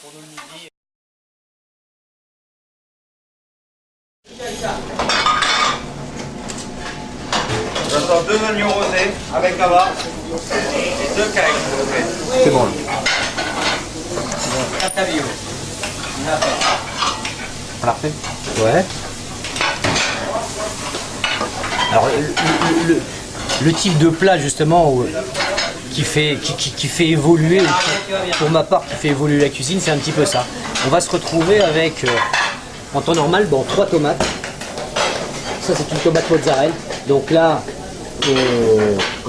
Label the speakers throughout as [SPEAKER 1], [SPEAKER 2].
[SPEAKER 1] pour nous le midi.
[SPEAKER 2] J'entends 2 oignons rosés avec là-bas et 2 cakes, s'il vous plaît.
[SPEAKER 3] C'est bon. On l'a refait?
[SPEAKER 1] Ouais. Alors le type de plat justement qui fait évoluer, pour ma part qui fait évoluer la cuisine, c'est un petit peu ça. On va se retrouver avec en temps normal 3 tomates. Ça c'est une tomate mozzarella. Donc là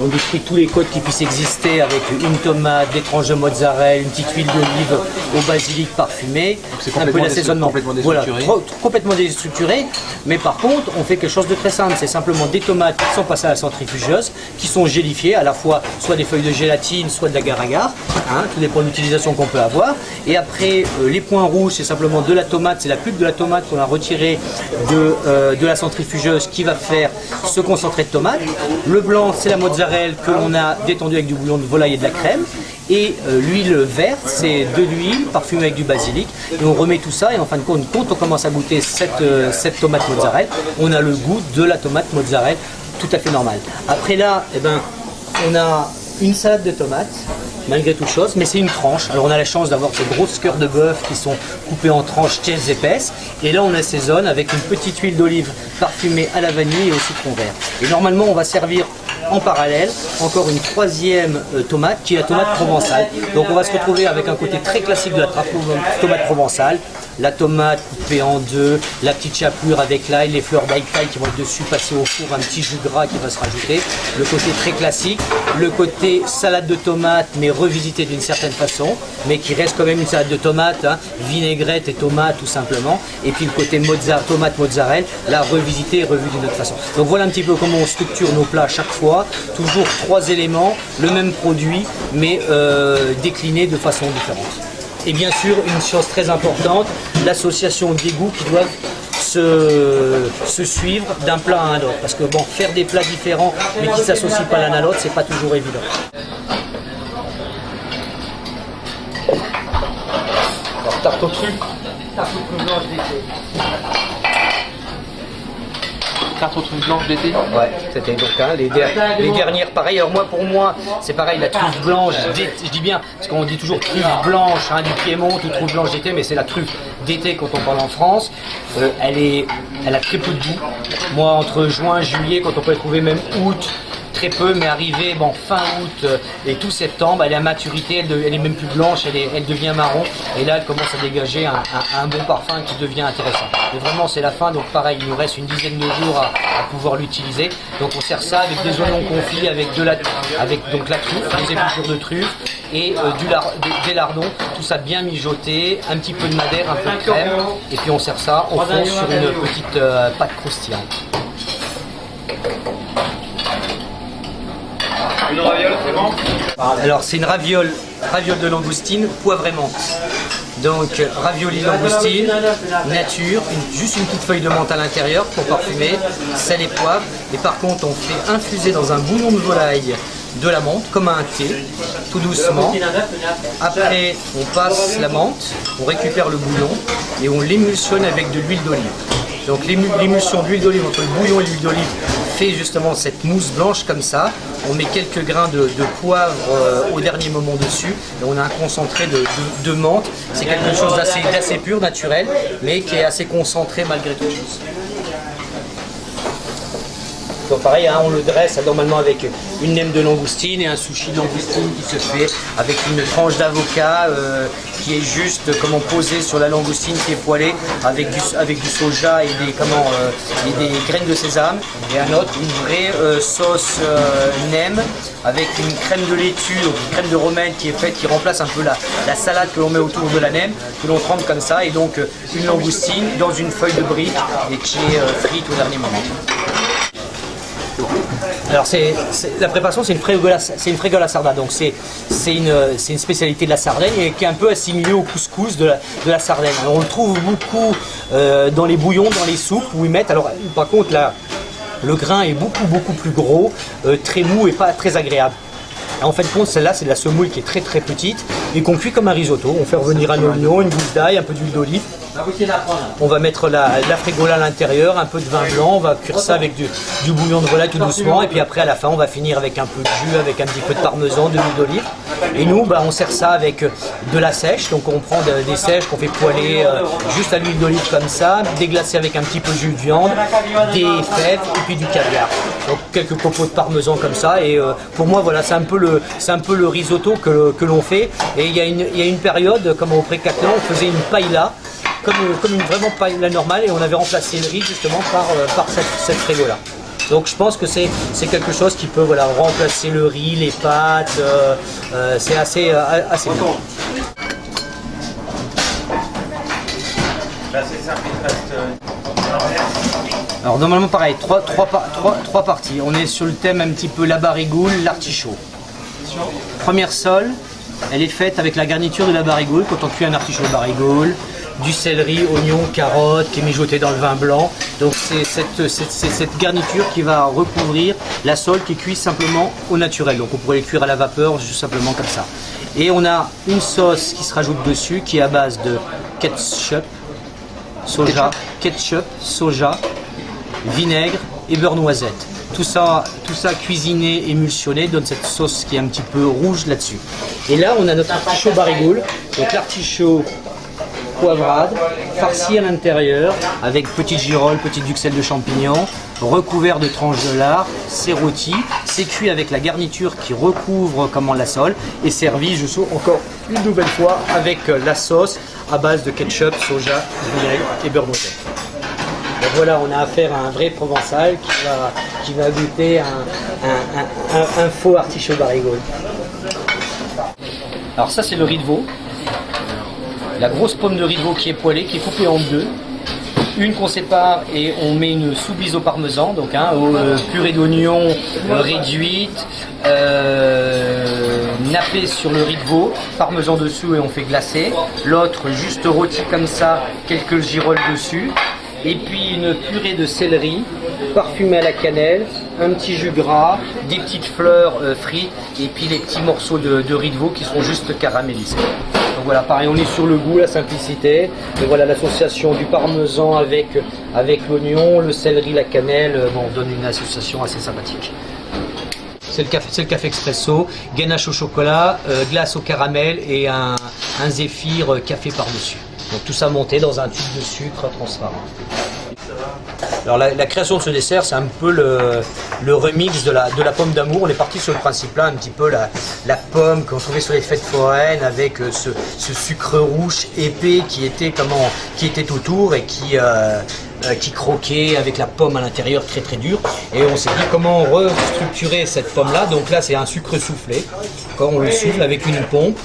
[SPEAKER 1] on détruit tous les codes qui puissent exister avec une tomate, des tranches de mozzarella, une petite huile d'olive au basilic parfumé,
[SPEAKER 3] un peu d'assaisonnement.
[SPEAKER 1] Voilà, complètement déstructuré. Mais par contre, on fait quelque chose de très simple. C'est simplement des tomates qui sont passées à la centrifugeuse, qui sont gélifiées, à la fois soit des feuilles de gélatine, soit de l'agar-agar, tout dépend de l'utilisation qu'on peut avoir. Et après, les points rouges, c'est simplement de la tomate, c'est la pulpe de la tomate qu'on a retirée de la centrifugeuse qui va faire ce concentré de tomate. Le blanc, c'est la mozzarella que l'on a détendue avec du bouillon de volaille et de la crème. Et l'huile verte, c'est de l'huile parfumée avec du basilic. Et on remet tout ça et en fin de compte, quand on commence à goûter cette tomate mozzarella, on a le goût de la tomate mozzarella tout à fait normal. Après là, on a une salade de tomates, malgré toute chose, mais c'est une tranche. Alors on a la chance d'avoir ces grosses cœurs de bœuf qui sont coupées en tranches très épaisses. Et là on assaisonne avec une petite huile d'olive parfumée à la vanille et au citron vert. Et normalement on va servir en parallèle encore une troisième tomate qui est la tomate provençale. Donc on va se retrouver avec un côté très classique de la tomate provençale. La tomate coupée en deux, la petite chapelure avec l'ail, les fleurs d'ail taille qui vont être dessus, passer au four, un petit jus gras qui va se rajouter. Le côté très classique, le côté salade de tomate mais revisité d'une certaine façon, mais qui reste quand même une salade de tomate, vinaigrette et tomate tout simplement. Et puis le côté tomate mozzarella, là revisité et revu d'une autre façon. Donc voilà un petit peu comment on structure nos plats à chaque fois. Toujours 3 éléments, le même produit, mais décliné de façon différente. Et bien sûr, une chose très importante, l'association des goûts qui doivent se suivre d'un plat à un autre. Parce que bon, faire des plats différents mais qui ne s'associent pas l'un à l'autre, c'est pas toujours évident.
[SPEAKER 3] Alors, tarte au truc.
[SPEAKER 1] Tarte aux trucs blanches d'été.
[SPEAKER 3] Tarte aux trucs blanches d'été.
[SPEAKER 1] Ouais, c'était donc les dernières pareil. Alors pour moi, c'est pareil, la truffe blanche, je dis bien, parce qu'on dit toujours truffe blanche du Piémont ou truffe blanche d'été, mais c'est la truffe d'été quand on parle en France. Elle a très peu de goût. Moi, entre juin et juillet, quand on peut la trouver même août, très peu, mais arrivé fin août et tout septembre, elle est à maturité, elle est même plus blanche, elle devient marron, et là elle commence à dégager un bon parfum qui devient intéressant. Mais vraiment c'est la fin, donc pareil, il nous reste une dizaine de jours à pouvoir l'utiliser. Donc on sert ça avec des oignons confits, avec donc la truffe, des épluchures de truffe et des lardons, tout ça bien mijoté, un petit peu de madère, un peu de crème, et puis on sert ça au fond sur une petite pâte croustillante.
[SPEAKER 2] Une raviole, c'est bon?
[SPEAKER 1] Alors c'est une raviole de langoustine poivre et menthe. Donc ravioli langoustine, nature, juste une petite feuille de menthe à l'intérieur pour parfumer, sel et poivre. Et par contre on fait infuser dans un bouillon de volaille de la menthe comme un thé, tout doucement. Après on passe la menthe, on récupère le bouillon et on l'émulsionne avec de l'huile d'olive. Donc l'émulsion d'huile d'olive entre le bouillon et l'huile d'olive fait justement cette mousse blanche comme ça. On met quelques grains de poivre au dernier moment dessus et on a un concentré de menthe. C'est quelque chose d'assez pur, naturel, mais qui est assez concentré malgré toute chose. Donc pareil, on le dresse normalement avec une nème de langoustine et un sushi de langoustine qui se fait avec une tranche d'avocat qui est juste posé sur la langoustine qui est poêlée avec du soja et des graines de sésame, et un autre, une vraie sauce nème avec une crème de laitue, donc une crème de romaine qui est faite, qui remplace un peu la salade que l'on met autour de la nème, que l'on trempe comme ça, et donc une langoustine dans une feuille de brique et qui est frite au dernier moment. Alors la préparation, c'est une fregola sarda, donc c'est une spécialité de la Sardaigne et qui est un peu assimilée au couscous de la Sardaigne. Alors, on le trouve beaucoup dans les bouillons, dans les soupes où ils mettent. Alors par contre là, le grain est beaucoup plus gros, très mou et pas très agréable. En fait, celle-là, c'est de la semoule qui est très petite et qu'on cuit comme un risotto. On fait revenir un oignon, une gousse d'ail, un peu d'huile d'olive. On va mettre la frigola à l'intérieur, un peu de vin blanc, on va cuire ça avec du bouillon de volaille tout doucement, et puis après à la fin on va finir avec un peu de jus, avec un petit peu de parmesan, de l'huile d'olive. Et nous on sert ça avec de la sèche, donc on prend des sèches qu'on fait poêler juste à l'huile d'olive comme ça, déglacées avec un petit peu de jus de viande, des fèves et puis du caviar. Donc quelques copeaux de parmesan comme ça, et pour moi voilà, c'est un peu le risotto que l'on fait. Et il y a une période, comme au Pré-Catelan, on faisait une paella, comme une vraiment paella normale, et on avait remplacé le riz justement par cette frigo-là. Donc je pense que c'est quelque chose qui peut remplacer le riz, les pâtes, c'est assez bien.
[SPEAKER 2] Là c'est simple, il te reste
[SPEAKER 1] Alors normalement pareil, trois parties. On est sur le thème un petit peu la barigoule, l'artichaut. Première sole, elle est faite avec la garniture de la barigoule, quand on cuit un artichaut de barigoule, du céleri, oignon, carottes qui est mijoté dans le vin blanc. Donc c'est cette garniture qui va recouvrir la sole qui est cuite simplement au naturel. Donc on pourrait les cuire à la vapeur, juste simplement comme ça. Et on a une sauce qui se rajoute dessus qui est à base de ketchup, soja, vinaigre et beurre noisette. Tout ça cuisiné, émulsionné, donne cette sauce qui est un petit peu rouge là-dessus. Et là, on a notre artichaut barigoule, donc l'artichaut poivrade, farci à l'intérieur, avec petite girole, petite duxelle de champignons, recouvert de tranches de lard, c'est rôti, c'est cuit avec la garniture qui recouvre la sole, et servi, je saute encore une nouvelle fois, avec la sauce à base de ketchup, soja, vinaigre et beurre noisette. Donc voilà, on a affaire à un vrai provençal qui va goûter un faux artichaut barigoule. Alors ça c'est le riz de veau. La grosse pomme de riz de veau qui est poêlée, qui est coupée en deux. Une qu'on sépare et on met une soubise au parmesan, donc purée d'oignon réduite, nappée sur le riz de veau, parmesan dessous et on fait glacer. L'autre juste rôti comme ça, quelques girolles dessus. Et puis une purée de céleri parfumée à la cannelle, un petit jus gras, des petites fleurs frites et puis les petits morceaux de riz de veau qui sont juste caramélisés. Donc voilà, pareil, on est sur le goût, la simplicité, et voilà l'association du parmesan avec l'oignon, le céleri, la cannelle, donne une association assez sympathique. C'est le café expresso, ganache au chocolat, glace au caramel et un zéphyr café par-dessus. Donc tout ça monté dans un tube de sucre transparent. Alors la création de ce dessert, c'est un peu le remix de la pomme d'amour. On est parti sur le principe là, un petit peu la pomme qu'on trouvait sur les fêtes foraines avec ce sucre rouge épais qui était autour et qui croquait avec la pomme à l'intérieur très très dure. Et on s'est dit comment restructurer cette pomme là. Donc là c'est un sucre soufflé. On le souffle avec une pompe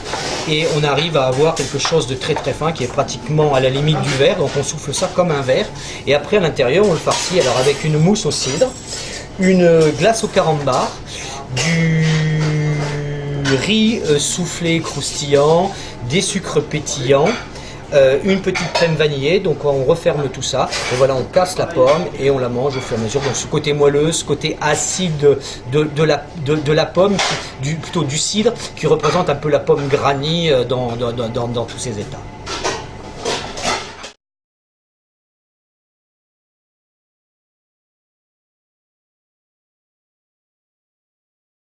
[SPEAKER 1] et on arrive à avoir quelque chose de très très fin qui est pratiquement à la limite du verre. Donc on souffle ça comme un verre et après à l'intérieur on le farcit alors avec une mousse au cidre, une glace au carambar, du riz soufflé croustillant, des sucres pétillants, une petite crème vanillée. Donc on referme tout ça et voilà, on casse la pomme et on la mange au fur et à mesure. Donc ce côté moelleux, ce côté acide de la pomme, plutôt du cidre, qui représente un peu la pomme granit dans tous ses états.